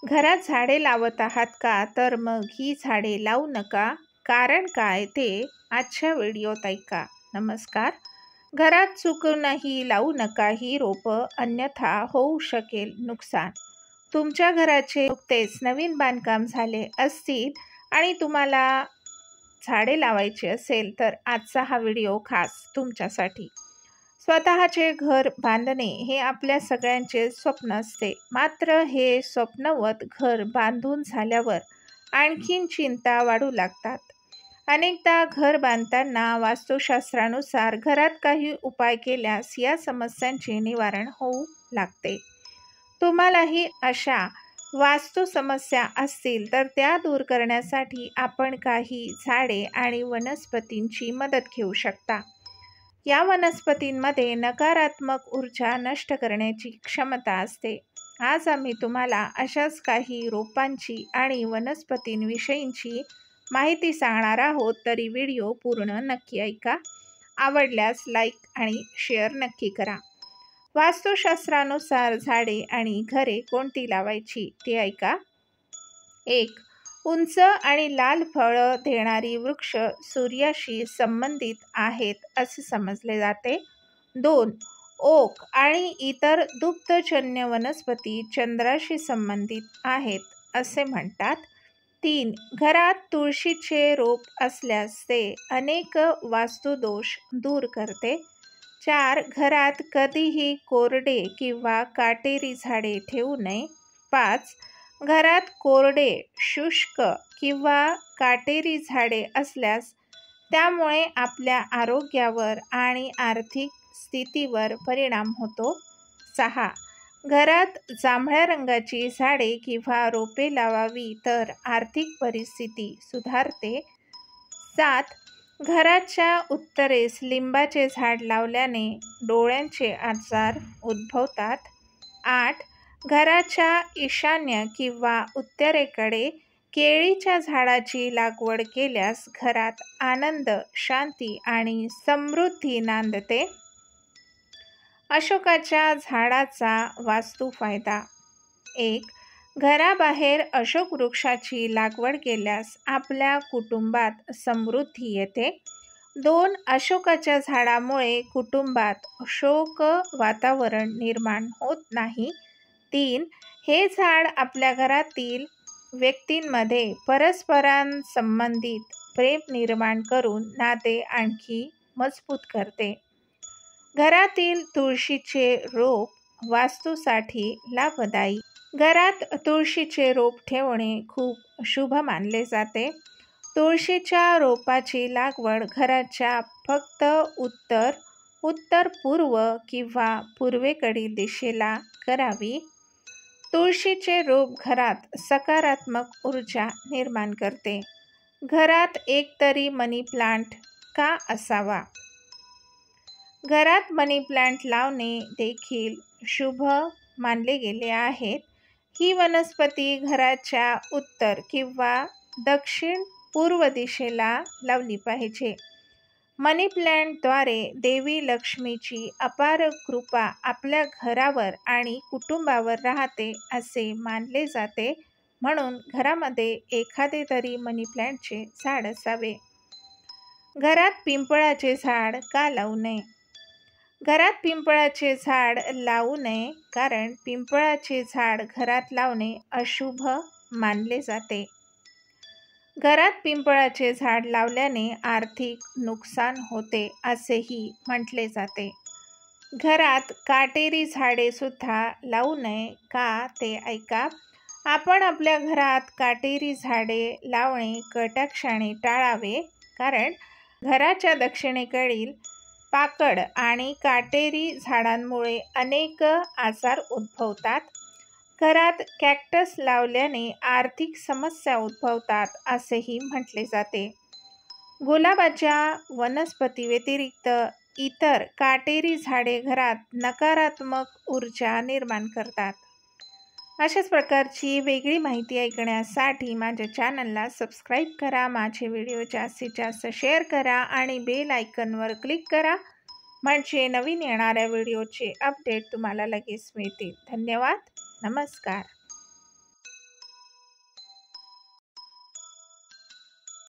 घरात झाडे लावत आहात का? तर मग ही झाडे लावू नका. कारण काय ते आजच्या व्हिडिओत ऐका. नमस्कार. घरात चुकूनही लावू नका ही रोपं, अन्यथा होऊ शकेल नुकसान. तुमच्या घराचे नुकतेच नवीन बांधकाम झाले असतील आणि तुम्हाला झाडे लावायची असेल तर आजचा हा व्हिडिओ खास तुमच्यासाठी. स्वतःचे घर बांधणे हे आपल्या सगळ्यांचे स्वप्न असते. मात्र हे स्वप्नवत घर बांधून झाल्यावर आणखीन चिंता वाढू लागतात. अनेकदा घर बांधताना वास्तुशास्त्रानुसार घरात काही उपाय केल्यास या समस्यांचे निवारण होऊ लागते. तुम्हालाही अशा वास्तू समस्या असतील तर त्या दूर करण्यासाठी आपण काही झाडे आणि वनस्पतींची मदत घेऊ शकता. या वनस्पतींमध्ये नकारात्मक ऊर्जा नष्ट करण्याची क्षमता असते. आज आम्ही तुम्हाला अशाच काही रोपांची आणि वनस्पतींविषयींची माहिती सांगणार आहोत, तरी व्हिडिओ पूर्ण नक्की ऐका. आवडल्यास लाईक आणि शेअर नक्की करा. वास्तुशास्त्रानुसार झाडे आणि घरे कोणती लावायची ते ऐका. 1. उंच आणि लाल फळं देणारी वृक्ष सूर्याशी संबंधित आहेत असे समजले जाते. 2. ओक आणि इतर दुग्धजन्य वनस्पती चंद्राशी संबंधित आहेत असे म्हणतात. 3. घरात तुळशीचे रोप असल्यास ते अनेक वास्तुदोष दूर करते. 4. घरात कधीही कोरडे किंवा काटेरी झाडे ठेवू नये. 5. घरात कोरडे, शुष्क किंवा काटेरी झाडे असल्यास त्यामुळे आपल्या आरोग्यावर आणि आर्थिक स्थितीवर परिणाम होतो. 6. घरात जांभळ्या रंगाची झाडे किंवा रोपे लावावी तर आर्थिक परिस्थिती सुधारते. 7. घराच्या उत्तरेस लिंबाचे झाड लावल्याने डोळ्यांचे आजार उद्भवतात. 8. घराच्या ईशान्य किंवा उत्तरेकडे केळीच्या झाडाची लागवड केल्यास घरात आनंद, शांती आणि समृद्धी नांदते. अशोकाच्या झाडाचा वास्तू फायदा. 1. घराबाहेर अशोक वृक्षाची लागवड केल्यास आपल्या कुटुंबात समृद्धी येते. 2. अशोकाच्या झाडामुळे कुटुंबात शोक वातावरण निर्माण होत नाही. 3. हे झाड आपल्या घरातील व्यक्तींमध्ये परस्परांसंबंधित प्रेम निर्माण करून नाते आणखी मजबूत करते. घरातील तुळशीचे रोप वास्तूसाठी लाभदायी. घरात तुळशीचे रोप ठेवणे खूप शुभ मानले जाते. तुळशीच्या रोपाची लागवड घराच्या फक्त उत्तर, उत्तर-पूर्व किंवा पूर्वेकडील दिशेला करावी. तुळशीचे रोप घरात सकारात्मक ऊर्जा निर्माण करते. घरात एकतरी मनी प्लांट का असावा? घरात मनी प्लांट लावणे देखील शुभ मानले गेले आहेत. ही वनस्पती घराच्या उत्तर किंवा दक्षिण पूर्व दिशेला लावली पाहिजे. मनी प्लांटद्वारे देवी लक्ष्मीची अपार कृपा आपल्या घरावर आणि कुटुंबावर राहते असे मानले जाते. म्हणून घरामध्ये एखादे तरी मनी प्लांटचे झाड असावे. घरात पिंपळाचे झाड का लावू नये? घरात पिंपळाचे झाड लावू नये कारण पिंपळाचे झाड घरात लावणे अशुभ मानले जाते. घरात पिंपळाचे झाड लावल्याने आर्थिक नुकसान होते असेही म्हटले जाते. घरात काटेरी झाडे सुद्धा लावू नये का ते ऐका. आपण आपल्या घरात काटेरी झाडे लावणे कटाक्षाने टाळावे. कारण घराच्या दक्षिणेकडील पाकड आणि काटेरी झाडांमुळे अनेक आजार उद्भवतात. घरात कॅक्टस लावल्याने आर्थिक समस्या उद्भवतात असेही म्हटले जाते. गुलाबाच्या वनस्पती व्यतिरिक्त इतर काटेरी झाडे घरात नकारात्मक ऊर्जा निर्माण करतात. अशाच प्रकारची वेगळी माहिती ऐकण्यासाठी माझ्या चॅनलला सबस्क्राईब करा. माझे व्हिडिओ जास्तीत जास्त शेअर करा आणि बेल आयकॉनवर क्लिक करा. म्हणजे नवीन येणाऱ्या व्हिडिओचे अपडेट तुम्हाला लगेच मिळतील. धन्यवाद. नमस्कार.